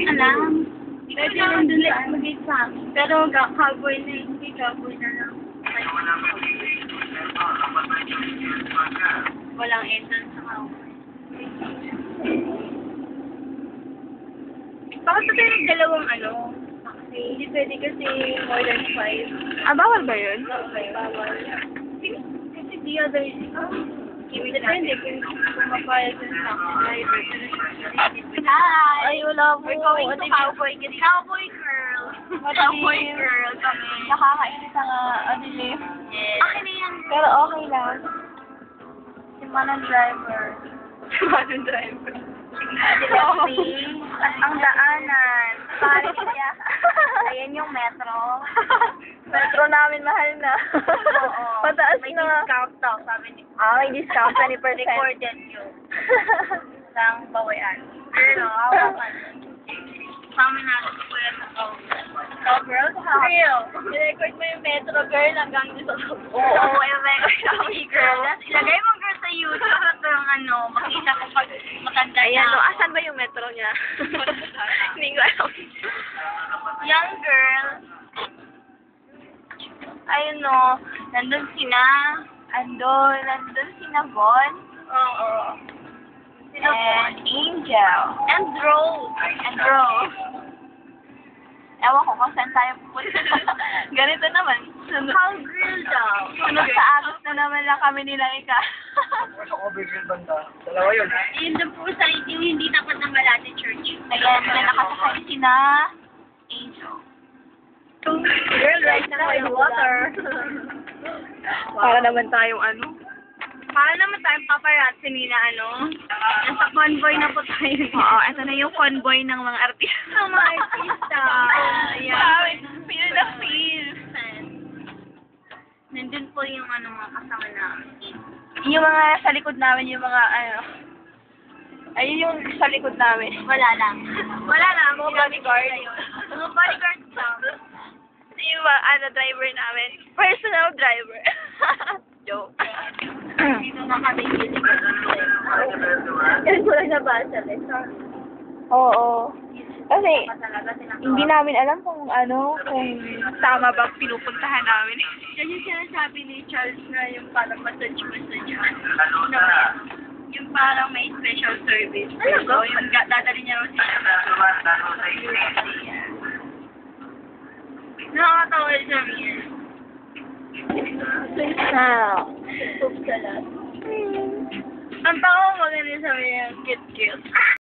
alam. Pwede naman dun mag-gate sa akin. Pero cowboy na hindi cowboy na lang. Walang entrance sa cowboy. Bakit pa tayo dalawang ano? Hindi pwede kasi more than 5. Ah, bawal ba yun? Okay, bawal. Kasi the other, depende kung mapayag sa driver. Hi! Ay, wala po. We're going to cowboy. Cowboy girl. Cowboy girl kami. Nakakainis ang adilip. Yes. Akin na yan. Pero okay lang. Si Manang driver. Manong driver. Ang daanan. Pare siya. Ayan yung metro. Metro namin mahal na. Oo. Pataas may na. discount daw, sabi ni. May discount 20%. Recorded yun. Sang bawayan. Pero, hawakan. Sama natin ko yan sa so, girl, real. I-record mo yung metro girl hanggang dito sa Oo, i-record mo girl. Ilagay mo girl sa YouTube at ano, makita ko pag matanda Ayan, na. no. Asan ba yung metro niya? Hindi ko alam. Young girl. Ayun no, nandun sina Von. Oo. And Angel. And Rose. Ewan ko kung saan tayo pupunta. Ganito naman. Cowgirl daw. Sunod sa agos na naman lang kami nila ika. Sa Cowgirl banda. Dalawa yun. Yun na po sa yung hindi tapat ng Galati Church. Ayan, may nakasakay sina Angel. Girl, right na may water. Para naman tayong ano. Para naman tayong paparazzi nila, nasa convoy na po tayo. Oo, ito na yung convoy ng mga artista. Sa mga artista. Ayan. Feel na feel. Nandun po yung mga kasama namin. Yung mga sa likod namin, yung mga ayun yung sa likod namin. Wala lang. Mga bodyguard. Mga bodyguard lang. Yung mga driver namin. Personal driver. Joke. Dito na kami music. Yan ko lang nabasa. Oo. Kasi, hindi namin alam kung kung tama ba pinupuntahan namin. Yan yung sinasabi ni Charles na yung parang massage. Yung parang may special service. So, yung dadali niya raw siya. Nakakatawa siya niya. Now. Ang tao mo ganun sabi niya, cute.